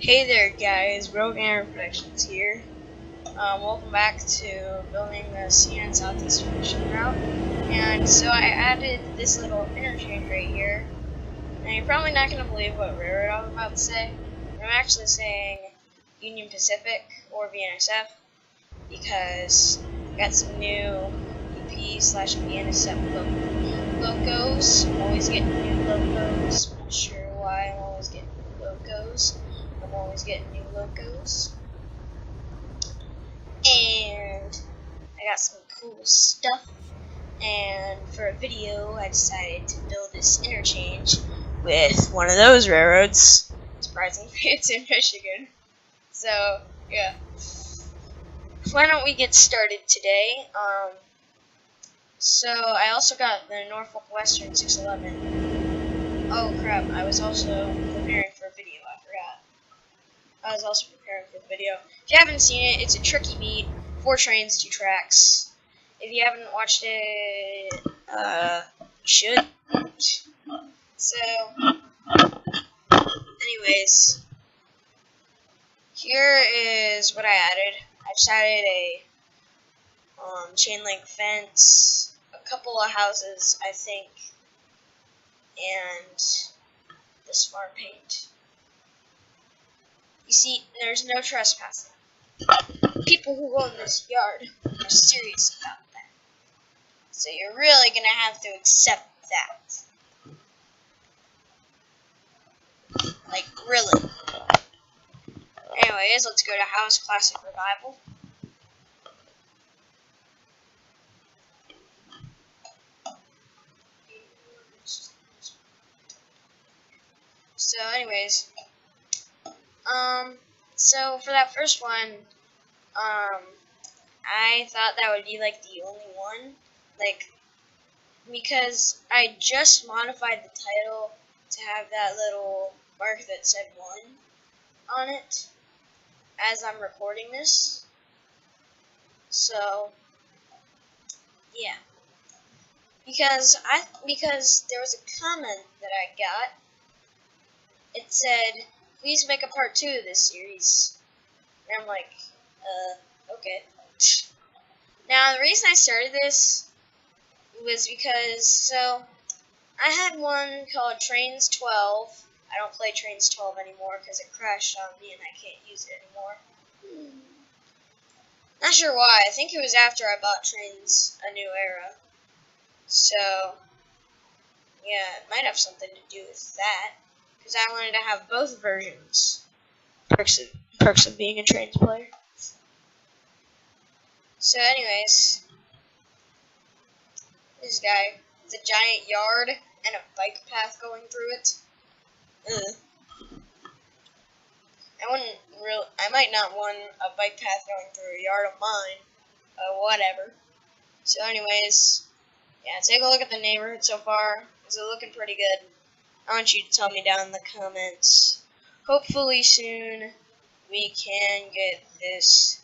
Hey there guys, Rogue Air Productions here. Welcome back to building the Southeastern route. And so I added this little interchange right here. And you're probably not going to believe what railroad I'm about to say. I'm actually saying Union Pacific or BNSF because I got some new UP/BNSF locos. I'm always getting new locos. I'm not sure why I'm always getting new locos. I'm always getting new locos. And I got some cool stuff. And for a video, I decided to build this interchange with one of those railroads. Surprisingly, it's in Michigan. So, yeah. Why don't we get started today? So I also got the Norfolk Western 611. Oh crap, I was also preparing for a video, I forgot. I was also preparing for the video. If you haven't seen it, it's a tricky beat, 4 trains, 2 tracks. If you haven't watched it, you should. So, anyways, here is what I added. I just added a chain link fence, a couple of houses, I think, and this farm paint. You see, there's no trespassing. People who own this yard are serious about that. So you're really gonna have to accept that. Like, really. Anyways, let's go to House Classic Revival. So anyways, so for that first one, I thought that would be like the only one, like, because I just modified the title to have that little mark that said 1 on it as I'm recording this. So yeah, because there was a comment that I got. It said, please make a part 2 of this series. And I'm like, okay. Now, the reason I started this was because, so, I had one called Trains 12. I don't play Trains 12 anymore because it crashed on me and I can't use it anymore. Not sure why. I think it was after I bought Trains A New Era. So, yeah, it might have something to do with that. Because I wanted to have both versions. Perks of being a Trains player. So anyways, this guy, it's a giant yard and a bike path going through it. I might not want a bike path going through a yard of mine, but whatever. So anyways, yeah, take a look at the neighborhood so far. Is it looking pretty good? I want you to tell me down in the comments. Hopefully soon we can get this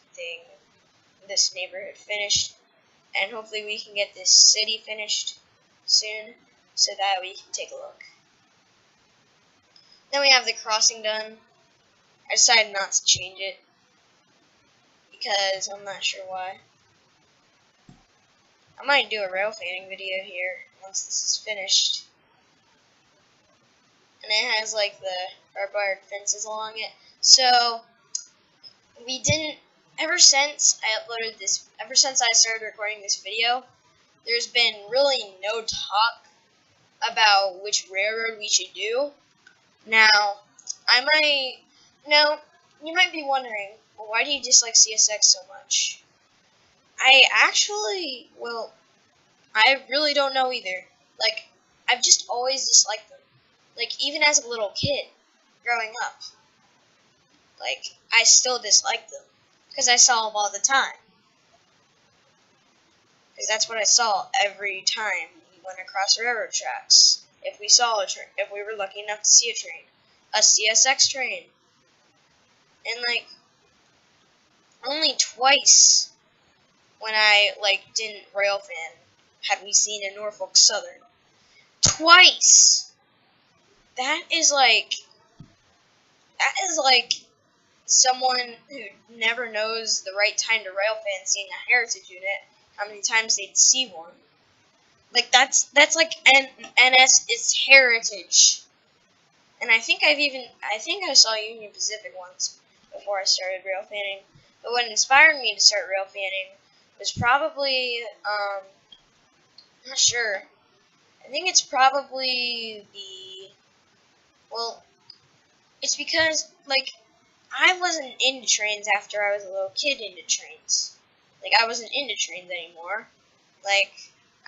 neighborhood finished, and hopefully we can get this city finished soon so that we can take a look. Then we have the crossing done. I decided not to change it because I'm not sure why. I might do a rail fanning video here once this is finished. And it has like the barbed wire fences along it. So we didn't, ever since I started recording this video, there's been really no talk about which railroad we should do. Now, you might be wondering, well, why do you dislike CSX so much? I really don't know either. Like, I've just always disliked them. Like, even as a little kid, growing up. Like, I still dislike them. Because I saw them all the time. Because that's what I saw every time we went across railroad tracks. If we saw a train, if we were lucky enough to see a train. A CSX train. And, like, only twice when I, like, didn't rail fan had we seen a Norfolk Southern. Twice! That is like someone who never knows the right time to rail fan seeing a heritage unit, how many times they'd see one. Like that's like NS is heritage. And I think I saw Union Pacific once before I started rail fanning. But what inspired me to start rail fanning was probably not sure. I think it's probably it's because like I wasn't into trains after I was a little kid into trains. Like I wasn't into trains anymore. Like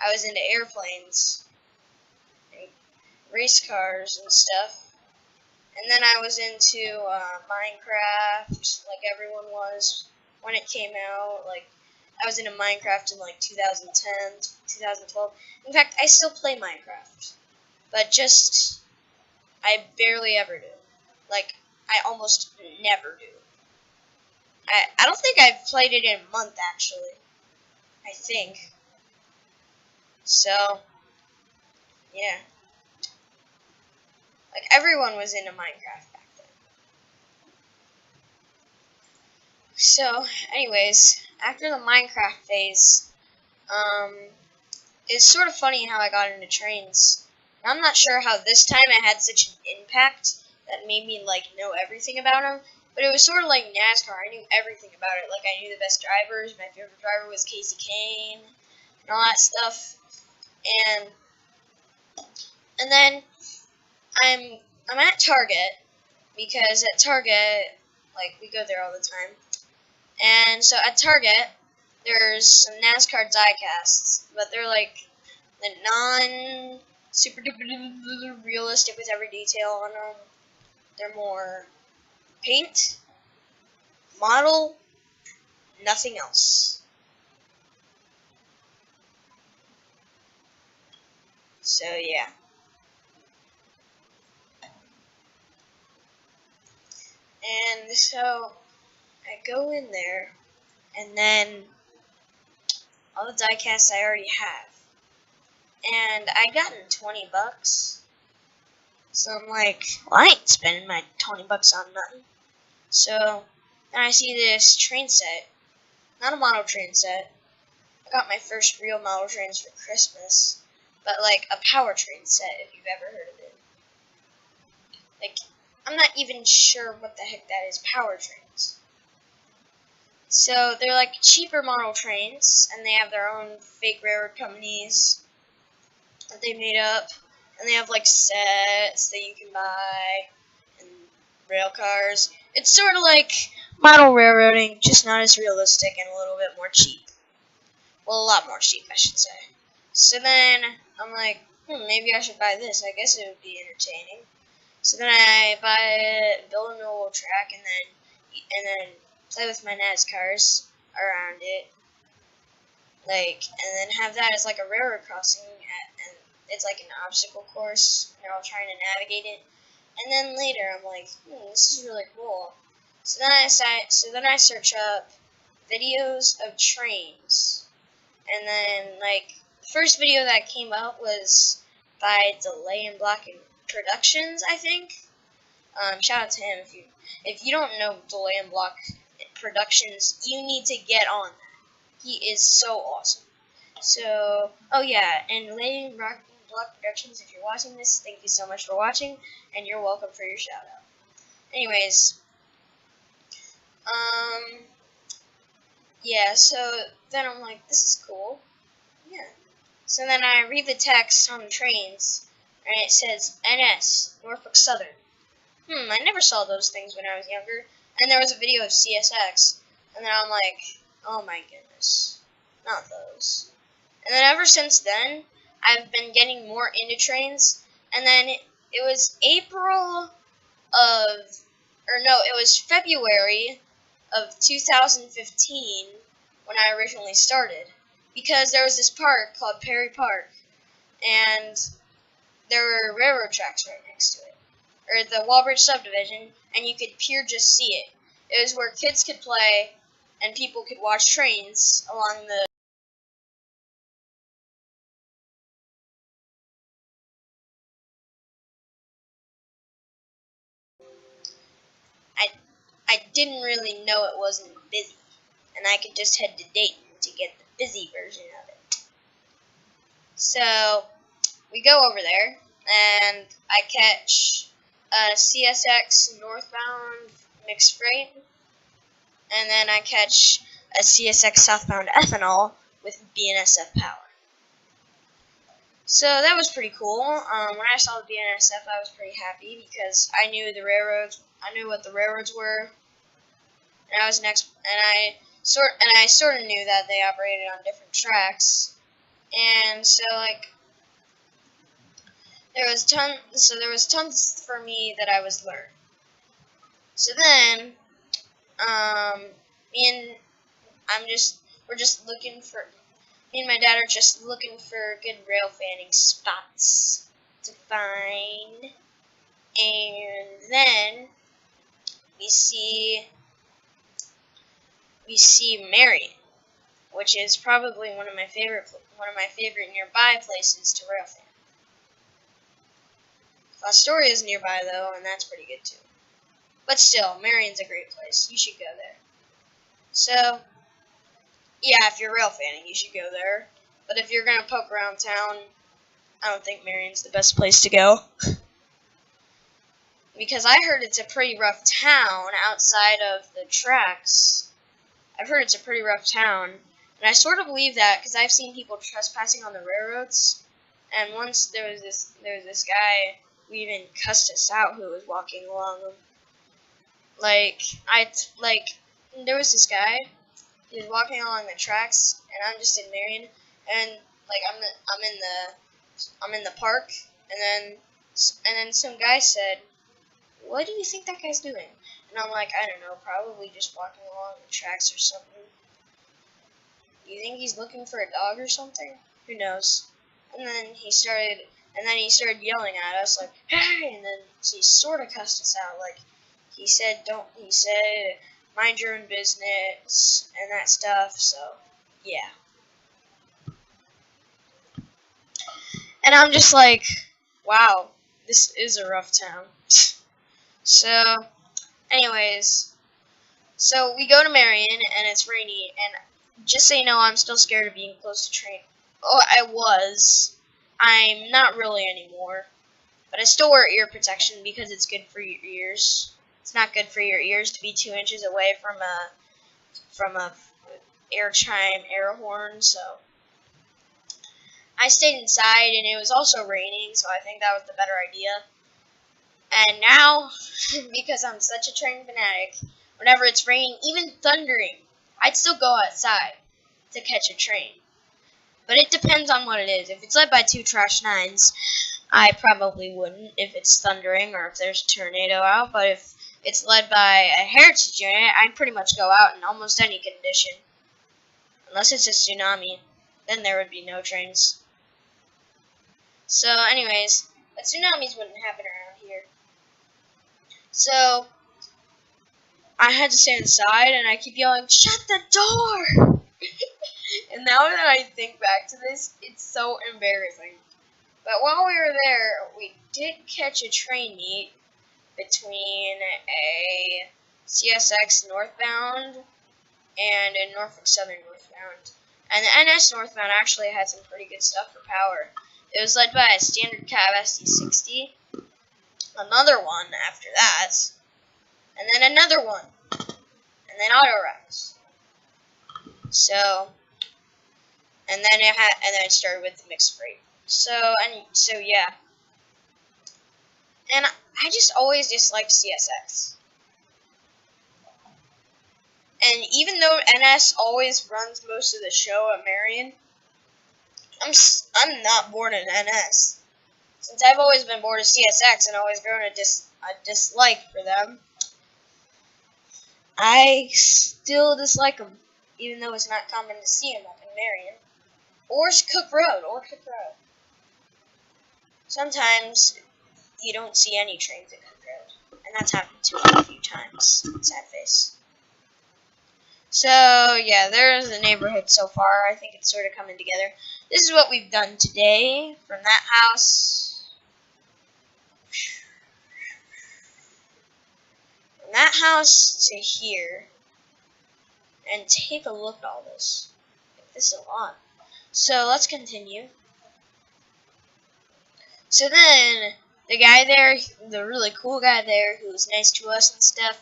I was into airplanes and race cars and stuff. And then I was into Minecraft, like everyone was when it came out. Like I was into Minecraft in like 2010, 2012. In fact, I still play Minecraft, but just I barely ever do. Like I almost never do. I don't think I've played it in a month actually. I think. So yeah, like everyone was into Minecraft back then. So, anyways, after the Minecraft phase, it's sort of funny how I got into trains. I'm not sure how this time it had such an impact that made me like know everything about them, but it was sort of like NASCAR. I knew everything about it. Like I knew the best drivers. My favorite driver was Casey Kane and all that stuff. And then I'm at Target because at Target, like we go there all the time. And so at Target, there's some NASCAR diecasts, but they're like the non super duper realistic with every detail on them. They're more paint, model, nothing else. So yeah. And so I go in there, and then all the diecasts I already have. And I gotten $20. So I'm like, well, I ain't spending my $20 on nothing. So then I see this train set, not a model train set. I got my first real model trains for Christmas, but like a powertrain set, if you've ever heard of it. Like, I'm not even sure what the heck that is, powertrains. So they're like cheaper model trains, and they have their own fake railroad companies that they made up, and they have like sets that you can buy, and rail cars. It's sort of like model railroading, just not as realistic and a little bit more cheap. Well, a lot more cheap, I should say. So then I'm like, maybe I should buy this. I guess it would be entertaining. So then I buy it, build a little track, and then play with my NASCARs around it, like, and then have that as like a railroad crossing, and it's like an obstacle course. And they're all trying to navigate it. And then later I'm like, this is really cool. So then I search up videos of trains. And then, like, the first video that came up was by Delay and Block Productions, I think. Shout out to him. If you don't know Delay and Block Productions, you need to get on that. He is so awesome. So, oh yeah, and Delay and Block Productions, if you're watching this, thank you so much for watching, and you're welcome for your shout out. Anyways, yeah, so then I'm like, this is cool. Yeah. So then I read the text on the trains, and it says NS, Norfolk Southern. I never saw those things when I was younger. And there was a video of CSX, and then I'm like, oh my goodness, not those. And then ever since then, I've been getting more into trains, and then it was it was February of 2015 when I originally started. Because there was this park called Perry Park, and there were railroad tracks right next to it, or the Walbridge subdivision, and you could just see it. It was where kids could play, and people could watch trains along the. I didn't really know it wasn't busy, and I could just head to Dayton to get the busy version of it. So we go over there, and I catch a CSX northbound mixed freight, and then I catch a CSX southbound ethanol with BNSF power. So that was pretty cool. When I saw the BNSF, I was pretty happy because I knew the railroads. I knew what the railroads were, and I sort of knew that they operated on different tracks, and so like there was tons for me that I was learning. So then, me and I'm just we're just looking for. Me and my dad are just looking for good rail fanning spots to find, and then we see Marion, which is probably one of my favorite nearby places to rail fan. Astoria is nearby though, and that's pretty good too. But still, Marion's a great place. You should go there. So, yeah, if you're rail fanning, you should go there. But if you're gonna poke around town, I don't think Marion's the best place to go. Because I heard it's a pretty rough town outside of the tracks. I've heard it's a pretty rough town. And I sort of believe that because I've seen people trespassing on the railroads. And once there was this guy who even cussed us out who was walking along them. There was this guy. He was walking along the tracks, and I'm just in Marion, and like I'm in the park, and then some guy said, "What do you think that guy's doing?" And I'm like, "I don't know, probably just walking along the tracks or something. Do you think he's looking for a dog or something? Who knows?" And then he started yelling at us like, "Hey!" And then he sort of cussed us out, like he said, "Mind your own business," and that stuff, so, yeah. And I'm just like, wow, this is a rough town. So, anyways, so we go to Marion, and it's rainy, and just so you know, I'm still scared of being close to train. Oh, I was. I'm not really anymore. But I still wear ear protection because it's good for your ears. It's not good for your ears to be 2 inches away from a air chime air horn, so I stayed inside, and it was also raining, so I think that was the better idea. And now, because I'm such a train fanatic, whenever it's raining, even thundering, I'd still go outside to catch a train. But it depends on what it is. If it's led by 2 trash 9s, I probably wouldn't if it's thundering or if there's a tornado out, but if it's led by a heritage unit, I'd pretty much go out in almost any condition. Unless it's a tsunami, then there would be no trains. So anyways, but tsunamis wouldn't happen around here. So I had to stay inside, and I keep yelling, "Shut the door!" And now that I think back to this, it's so embarrassing. But while we were there, we did catch a train meet between a CSX northbound and a Norfolk Southern northbound. And the NS northbound actually had some pretty good stuff for power. It was led by a standard cab ST60, another one after that, and then another one, and then Autorex. So, and then it started with the mixed freight. So yeah. And I just always disliked CSX. And even though NS always runs most of the show at Marion, I'm not born in NS. Since I've always been bored of CSX and always grown a dislike for them, I still dislike them, even though it's not common to see them up in Marion. Or Cook Road. Sometimes you don't see any trains at Cook Road, and that's happened to me a few times. Sad face. So, yeah, there's the neighborhood so far. I think it's sort of coming together. This is what we've done today from that house. From that that house to here and take a look at all this. This is a lot. So let's continue. So then the guy there, the really cool guy there who was nice to us and stuff,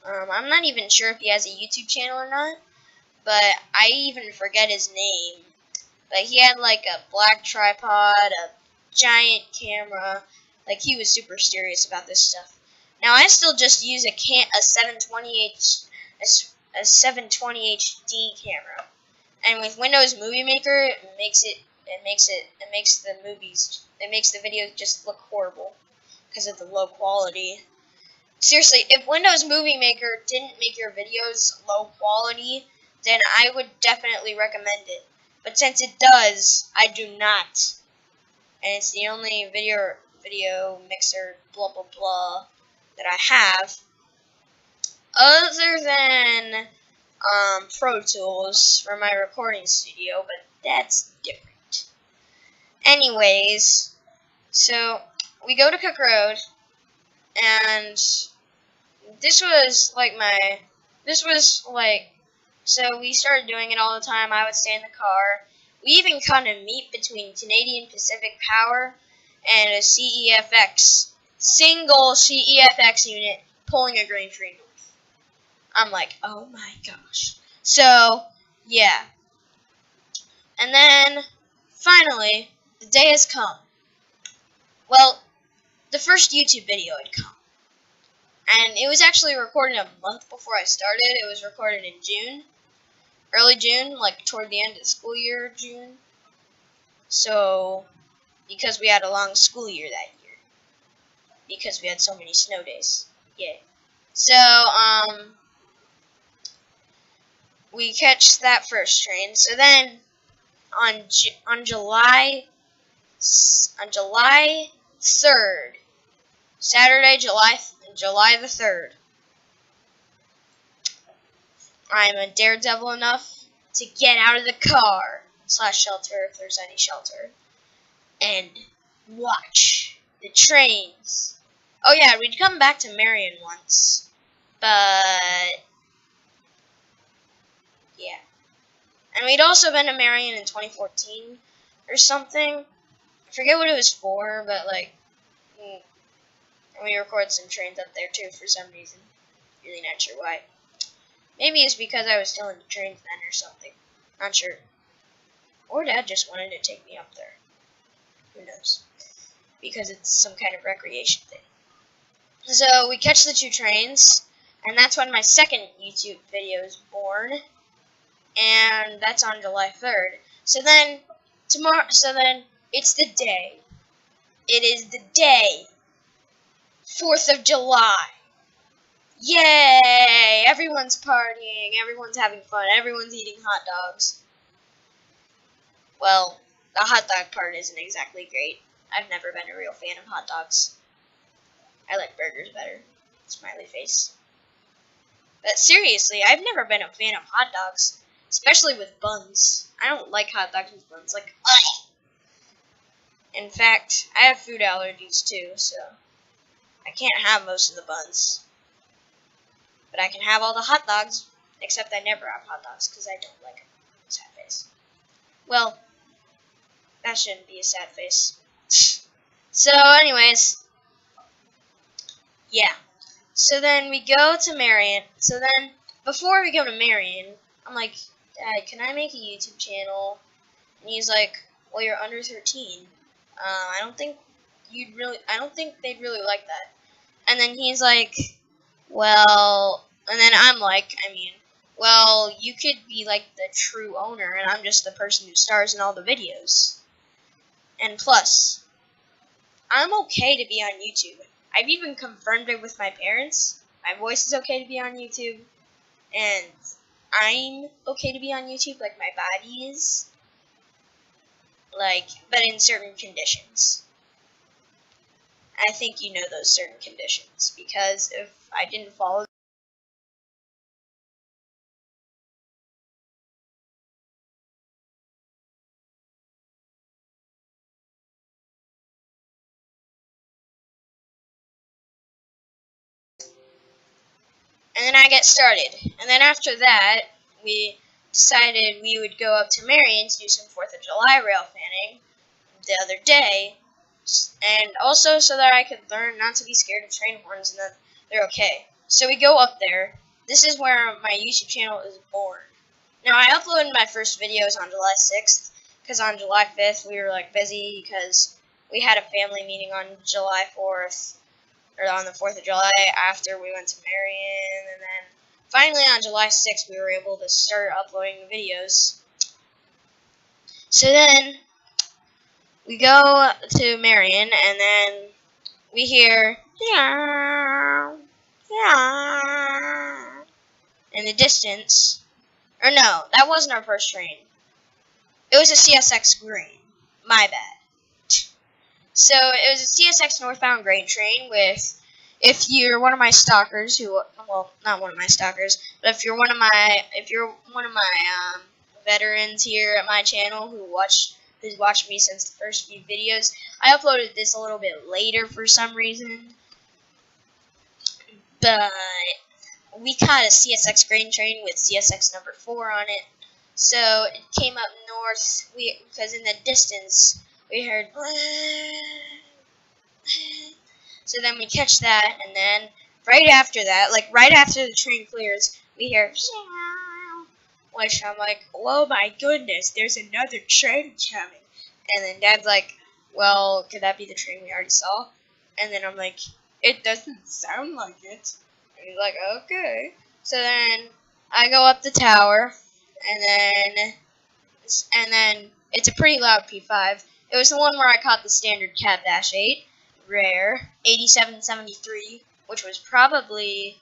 I'm not even sure if he has a YouTube channel or not, but I even forget his name. But he had like a black tripod, a giant camera. Like, he was super serious about this stuff. Now I still just use a 720 HD camera, and with Windows Movie Maker, it makes the video just look horrible because of the low quality. Seriously, if Windows Movie Maker didn't make your videos low quality, then I would definitely recommend it. But since it does, I do not. And it's the only video mixer blah blah blah that I have, other than Pro Tools for my recording studio, but that's different. Anyways, so we go to Cook Road, and so we started doing it all the time. I would stay in the car. We even caught a meet between Canadian Pacific Power and a single CEFX unit pulling a grain train north. I'm like, oh my gosh. So, yeah. And then, finally, the day has come. Well, the first YouTube video had come. And it was actually recorded a month before I started. It was recorded in June. Early June, like toward the end of the school year, June. So, because we had a long school year that year. Because we had so many snow days. Yeah. So, we catch that first train. So then, on July 3rd, Saturday, July the 3rd, I'm a daredevil enough to get out of the car / shelter if there's any shelter and watch the trains. Oh yeah, we'd come back to Marion once, but yeah. And we'd also been to Marion in 2014 or something. I forget what it was for, but like, and we recorded some trains up there too for some reason. Really not sure why. Maybe it's because I was still in the trains then or something. Not sure. Or Dad just wanted to take me up there. Who knows? Because it's some kind of recreation thing. So we catch the 2 trains, and that's when my second YouTube video is born. And that's on July 3rd. So then it's the day. It is the day. 4th of July. Yay! Everyone's partying, everyone's having fun, everyone's eating hot dogs. Well, the hot dog part isn't exactly great. I've never been a real fan of hot dogs. I like burgers better. Smiley face. But seriously, I've never been a fan of hot dogs, especially with buns. I don't like hot dogs with buns. Like, ugh! In fact, I have food allergies too, so I can't have most of the buns. But I can have all the hot dogs, except I never have hot dogs because I don't like them. Sad face. Well, that shouldn't be a sad face. So, anyways, yeah. So then we go to Marion. So then, before we go to Marion, I'm like, Dad, can I make a YouTube channel? And he's like, well, you're under 13. I don't think they'd really like that. And then he's like, well, and then I'm like, well, you could be like the true owner, and I'm just the person who stars in all the videos. And plus, I'm okay to be on YouTube. I've even confirmed it with my parents. My voice is okay to be on YouTube, and I'm okay to be on YouTube, like my body is. Like, but in certain conditions. I think you know those certain conditions, because if I didn't follow And then I get started. And then after that, we decided we would go up to Marion to do some 4th of July rail fanning the other day. And also so that I could learn not to be scared of train horns and that they're okay. So we go up there. This is where my YouTube channel is born. Now, I uploaded my first videos on July 6th, because on July 5th we were like busy because we had a family meeting on July 4th, or on the 4th of July after we went to Marion, and then finally on July 6th we were able to start uploading videos. So then we go to Marion, and then we hear in the distance. Or no, that wasn't our first train. It was a CSX grain. My bad. So it was a CSX northbound grain train with, if you're one of my stalkers, well, not one of my stalkers, but if you're one of my veterans here at my channel who's watched me since the first few videos, I uploaded this a little bit later for some reason, but we caught a CSX grain train with CSX number 4 on it. So it came up north, because in the distance we heard, so then we catch that, and then right after that, like right after the train clears, we hear, which I'm like, oh my goodness, there's another train coming. And then Dad's like, well, could that be the train we already saw? And then I'm like, it doesn't sound like it. And he's like, okay. So then I go up the tower, and then it's a pretty loud P5. It was the one where I caught the standard Cat-8, rare, 8773, which was probably,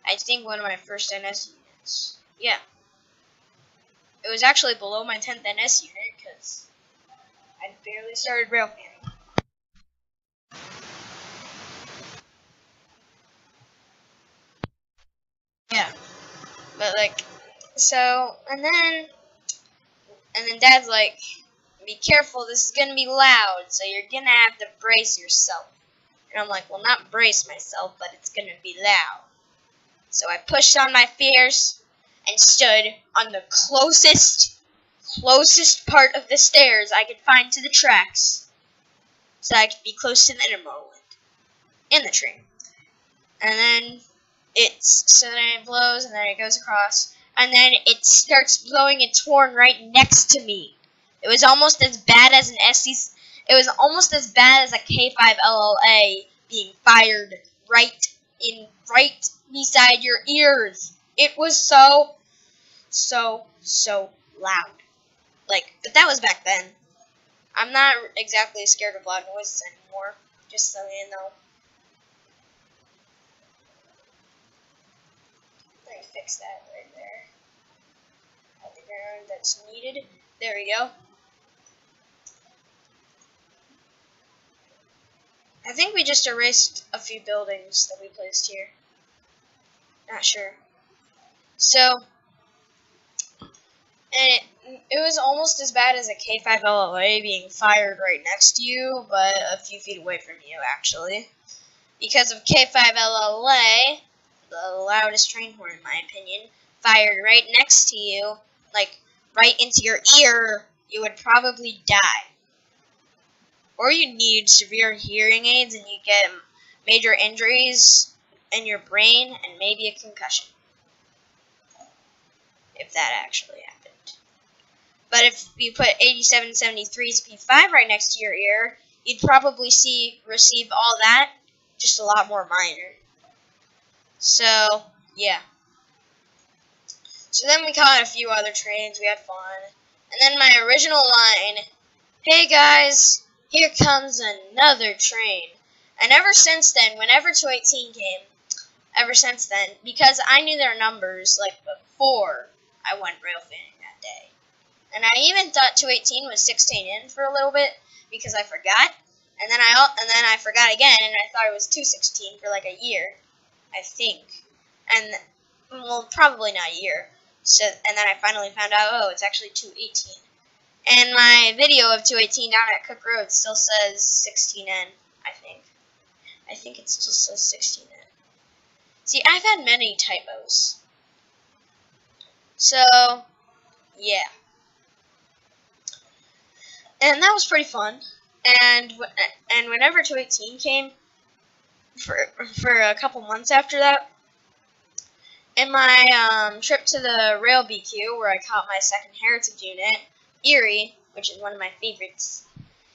I think, one of my first NS units. Yeah. It was actually below my 10th NS unit, because I barely started rail fanning. Yeah. But, like, so, and then Dad's like, be careful, this is gonna be loud, so you're gonna have to brace yourself. And I'm like, well, not brace myself, but it's gonna be loud. So I pushed on my fears and stood on the closest part of the stairs I could find to the tracks, so I could be close to the intermodal in the train. And then it blows, and then it goes across, and then it starts blowing its horn right next to me. It was almost as bad as it was almost as bad as a K5 LLA being fired right beside your ears. It was so loud. Like, but that was back then. I'm not exactly scared of loud noises anymore, just so you know. Let me fix that right there. At the ground that's needed. There we go. I think we just erased a few buildings that we placed here. Not sure. So, and it was almost as bad as a K5 LLA being fired right next to you, but a few feet away from you, actually. Because of K5 LLA, the loudest train horn in my opinion, fired right next to you, like right into your ear, you would probably die. Or you need severe hearing aids and you get major injuries in your brain and maybe a concussion. If that actually happened. But if you put 8773's P5 right next to your ear, you'd probably receive all that, just a lot more minor. So, yeah. So then we caught a few other trains, we had fun. And then my original line, hey guys, here comes another train. And ever since then, whenever 218 came, ever since then, because I knew their numbers, like, before I went rail fanning that day. And I even thought 218 was 16 in for a little bit, because I forgot. And then I forgot again, and I thought it was 216 for like a year, I think. And, well, probably not a year. So, and then I finally found out, oh, it's actually 218. And my video of 218 down at Cook Road still says 16N, I think. I think it still says 16N. See, I've had many typos. So, yeah. And that was pretty fun. And whenever 218 came, for a couple months after that, in my trip to the Rail BQ, where I caught my second heritage unit, Erie, which is one of my favorites.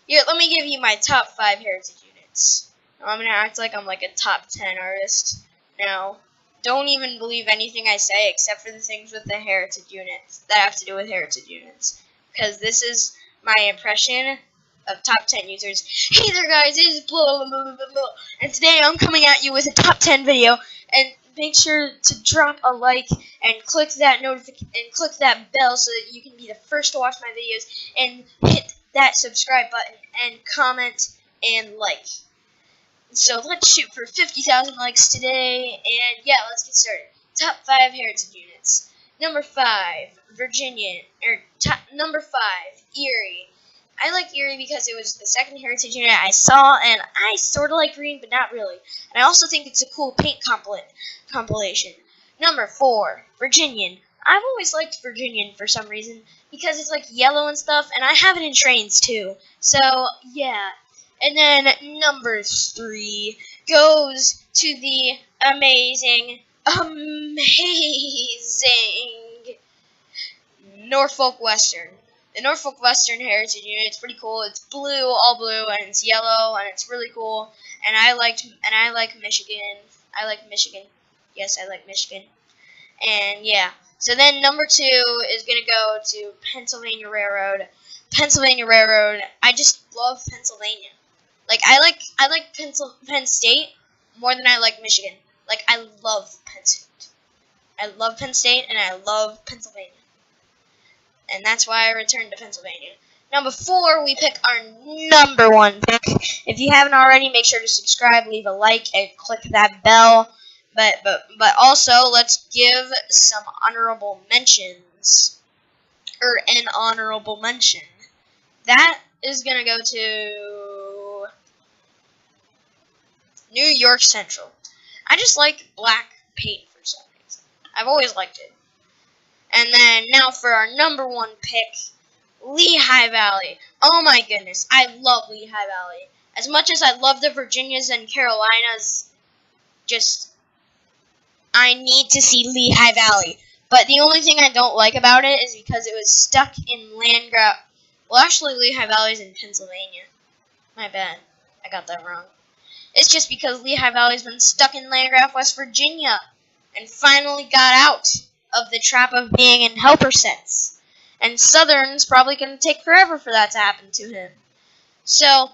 Here, let me give you my top 5 heritage units. Now, I'm going to act like I'm like a top 10 artist. Now, don't even believe anything I say except for the things with the heritage units that have to do with heritage units. Because this is my impression of top 10 users. Hey there guys, it is blah blah blah blah blah. And today I'm coming at you with a top 10 video. And make sure to drop a like and click that click that bell so that you can be the first to watch my videos, and hit that subscribe button and comment and like. So let's shoot for 50,000 likes today, and yeah, let's get started. Top 5 heritage units. Number 5, Virginia, number 5, Erie. I like Erie because it was the second heritage unit I saw, and I sort of like green, but not really. And I also think it's a cool paint compilation. Number 4, Virginian. I've always liked Virginian for some reason, because it's like yellow and stuff, and I have it in trains too. So, yeah. And then number 3 goes to the amazing Norfolk Western. The Norfolk Western Heritage Unit, it's pretty cool. It's blue, all blue, and it's yellow, and it's really cool. And I like Michigan. I like Michigan. Yes, I like Michigan. And yeah. So then number 2 is gonna go to Pennsylvania Railroad. Pennsylvania Railroad. I just love Pennsylvania. Like I like Penn State more than I like Michigan. Like I love Penn State. I love Penn State and I love Pennsylvania. And that's why I returned to Pennsylvania. Number 4, we pick our number 1 pick. If you haven't already, make sure to subscribe, leave a like, and click that bell. But also, let's give some honorable mentions. Or an honorable mention. That is going to go to New York Central. I just like black paint for some reason. I've always liked it. And then now for our number 1 pick, Lehigh Valley. Oh my goodness, I love Lehigh Valley. As much as I love the Virginias and Carolinas, I need to see Lehigh Valley. But the only thing I don't like about it is because it was stuck in land grab. Well, actually, Lehigh Valley's in Pennsylvania. My bad. I got that wrong. It's just because Lehigh Valley's been stuck in Landgraf, West Virginia, and finally got out of the trap of being in helper sets. And Southern's probably going to take forever for that to happen to him. So,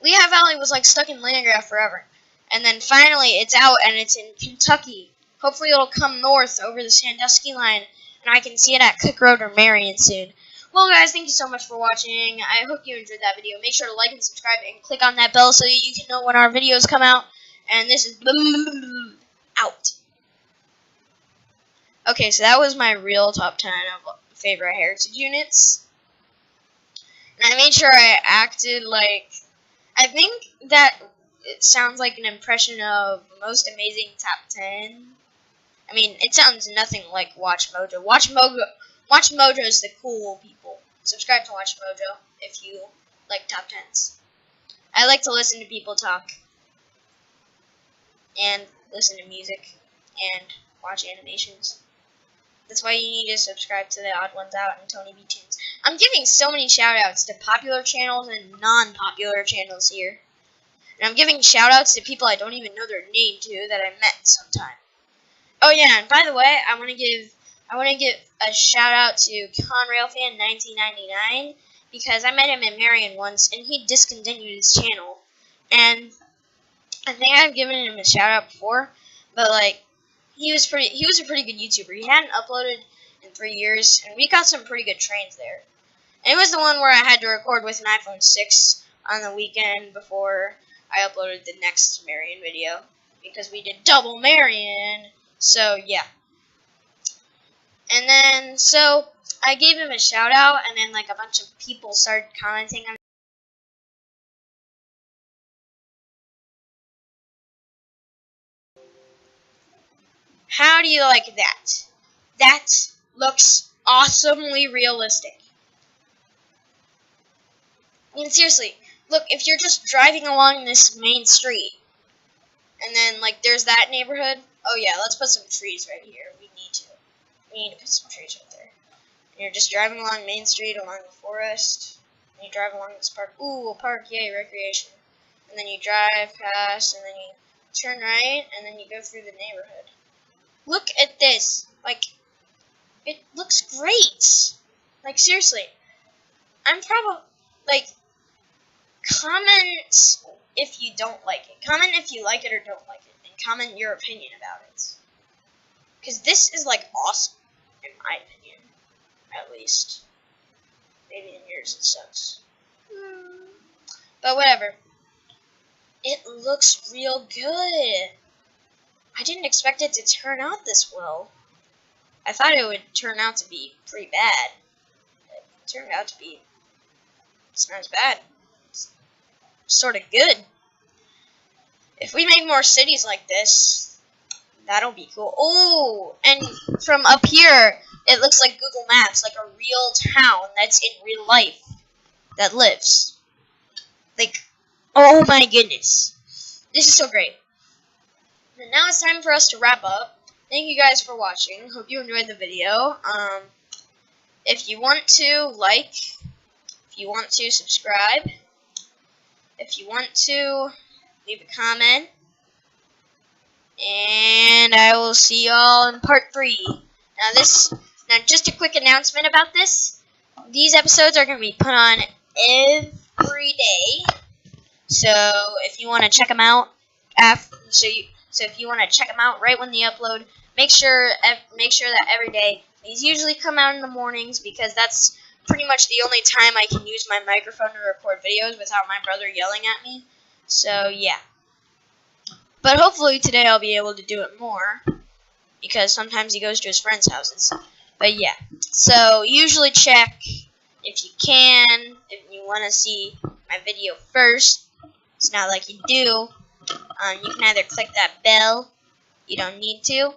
Lehigh Valley was like stuck in Landgraf forever. And then finally it's out and it's in Kentucky. Hopefully it'll come north over the Sandusky line and I can see it at Cook Road or Marion soon. Well, guys, thank you so much for watching. I hope you enjoyed that video. Make sure to like and subscribe and click on that bell so that you can know when our videos come out. And this is out. Okay, so that was my real top 10 of favorite heritage units. And I made sure I acted like... I think that it sounds like an impression of most amazing top 10. I mean, it sounds nothing like Watch Mojo. Watch Mojo is the cool people. Subscribe to Watch Mojo if you like top 10s. I like to listen to people talk. And listen to music. And watch animations. That's why you need to subscribe to the Odd Ones Out and Tony B Tunes. I'm giving so many shoutouts to popular channels and non-popular channels here. And I'm giving shoutouts to people I don't even know their name to that I met sometime. Oh yeah, and by the way, I want to give a shout out to ConRailFan1999 because I met him in Marion once and he discontinued his channel. And I think I've given him a shout out before, but like he was a pretty good YouTuber. He hadn't uploaded in 3 years, and we got some pretty good trains there. And it was the one where I had to record with an iPhone 6 on the weekend before I uploaded the next Marion video because we did double Marion. So yeah. And then so I gave him a shout out, and then like a bunch of people started commenting on How do you like that? That looks awesomely realistic. I mean, seriously, look, if you're just driving along this main street, and then, like, there's that neighborhood. Oh, yeah, let's put some trees right here. We need to put some trees right there. And you're just driving along Main Street along the forest. And you drive along this park. Ooh, a park, yay, recreation. And then you drive past, and then you turn right, and then you go through the neighborhood. Look at this. Like, it looks great. Like, seriously. I'm probably, like, comment if you don't like it. Comment if you like it or don't like it. And comment your opinion about it. Because this is, like, awesome, in my opinion. At least. Maybe in yours it sucks. But whatever. It looks real good. I didn't expect it to turn out this well. I thought it would turn out to be pretty bad. It turned out to be, it's not as bad. It's sort of good. If we make more cities like this, that'll be cool. Oh, and from up here, it looks like Google Maps, like a real town that's in real life that lives. Like, oh my goodness. This is so great. And now it's time for us to wrap up. Thank you guys for watching. Hope you enjoyed the video. If you want to, like. If you want to, subscribe. If you want to, leave a comment. And I will see y'all in part 3. Now just a quick announcement about this. These episodes are going to be put on every day. So if you want to check them out, so if you want to check them out right when they upload, make sure that every day. These usually come out in the mornings because that's pretty much the only time I can use my microphone to record videos without my brother yelling at me. So yeah. But hopefully today I'll be able to do it more because sometimes he goes to his friends' houses. But yeah. So usually check if you can, if you want to see my video first. It's not like you do. You can either click that bell, you don't need to,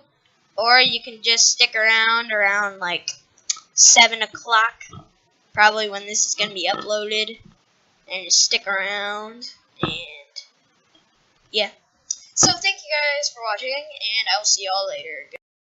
or you can just stick around like 7 o'clock, probably when this is going to be uploaded, and just stick around, and yeah. So thank you guys for watching, and I will see y'all later.